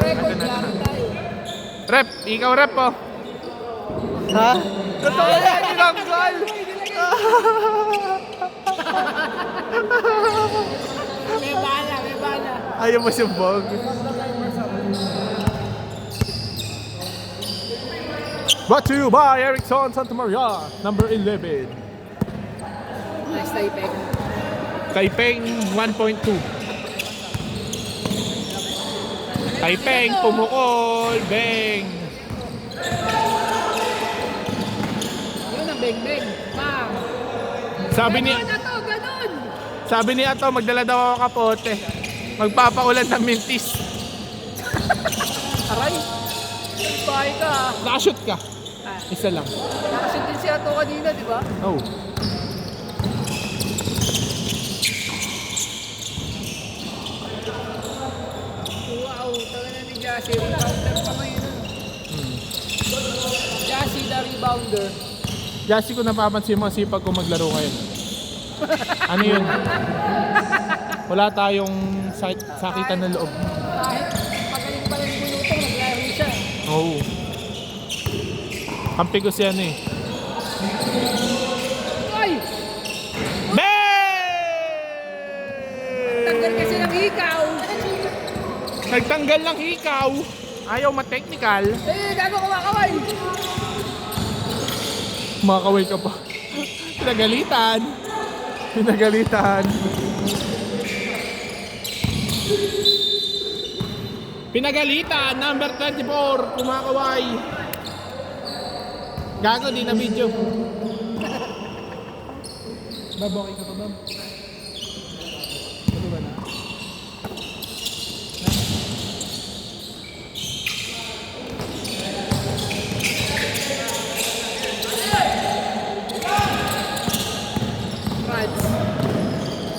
record, yari tayo. Rep, ikaw rep po. Ha? Totoo yan, tinanggal. May bala, may bala. Ayaw mo sumbog. Brought to you by Erickson Santa Maria, number 11. Nice Taipei. Taipeng 1.2. Taipeng, pumukol, beng. Yun ang beng-beng. Bang. Sabi ni Ganun. Sabi ni Ato, magdala daw ako kapote. Magpapaulan ng mintis. Aray. Bahay ka. Nakashoot ka. Isa lang. Nakashoot din si Ato kanina, di ba? Oh. Wow, taga na ni Jassy. Rebounder pa ngayon. Jassy the rebounder. Jassy, ko napapansin mo, sipag ko maglaro ngayon. Ano yun? Wala tayong sakitan ng loob. Kahit magaling pa rin bulutong, naglaro siya. Oo. Kampi ko siya eh. Ay! Tanggal kasi ng hikaw. Nagtanggal ng hikaw. Ayaw ma-technical. Gago kumakaway. Makakaway ka pa. Pinagalitan. Pinagalitan. Pinagalitan. Number 24. Kumakaway. Gago, di na video. Bab, okay ka pa, Bab? Ano ba na?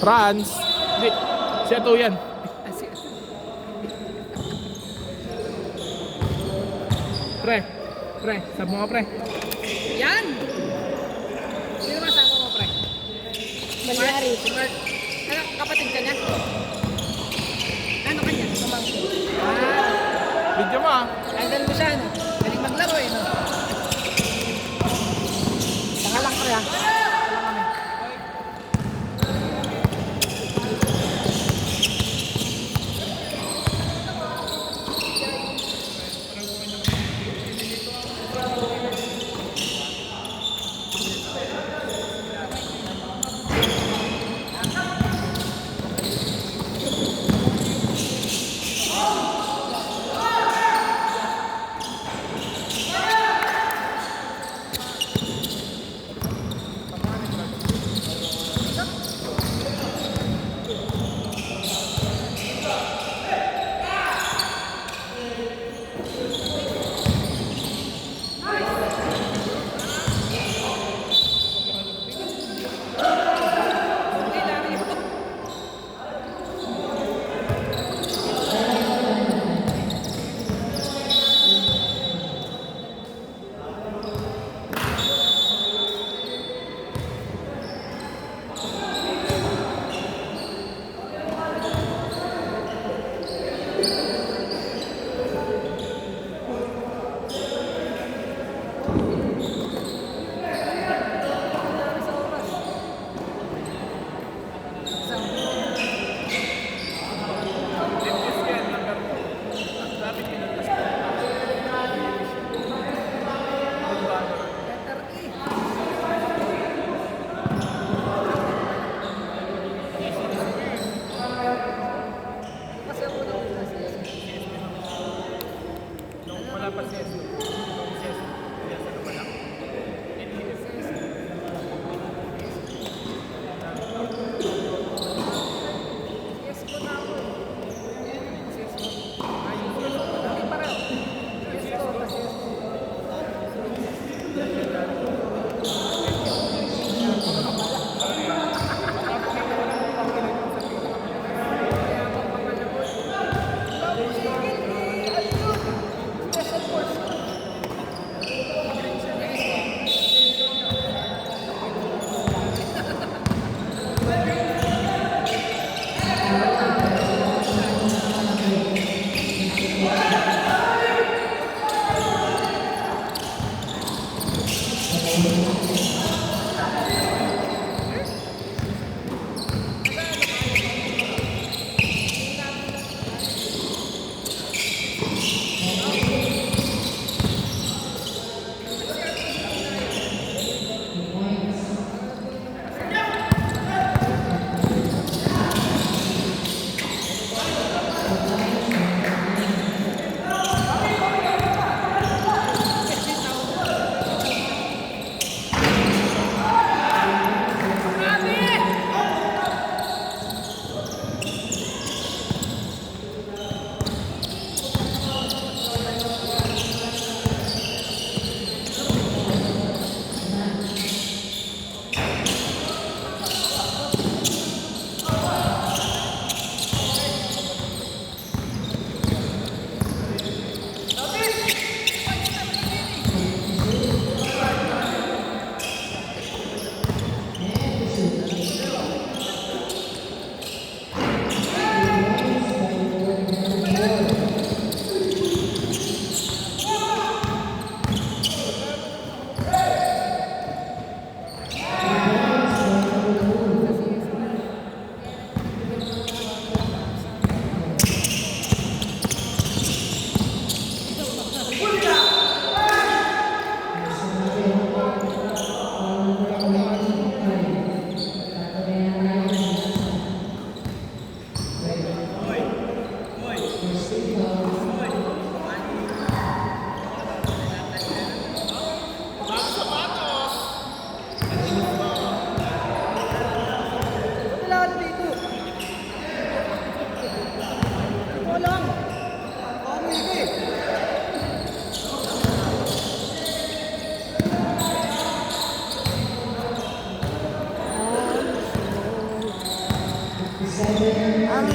Franz. Hindi. Siya to yan. Pre. Pre. Sabi mo ka, pre. Yan! Sino masama mo, pre? Malyari. Si Mark. Ano, kapatid ka niya? Ano kanya? Kamangkin. Video mo ah. Idol mo siya, no? Galing maglaro eh, no? Saka lang, pre, ha? Wala na dito. Ito lang. Paano hindi? I'm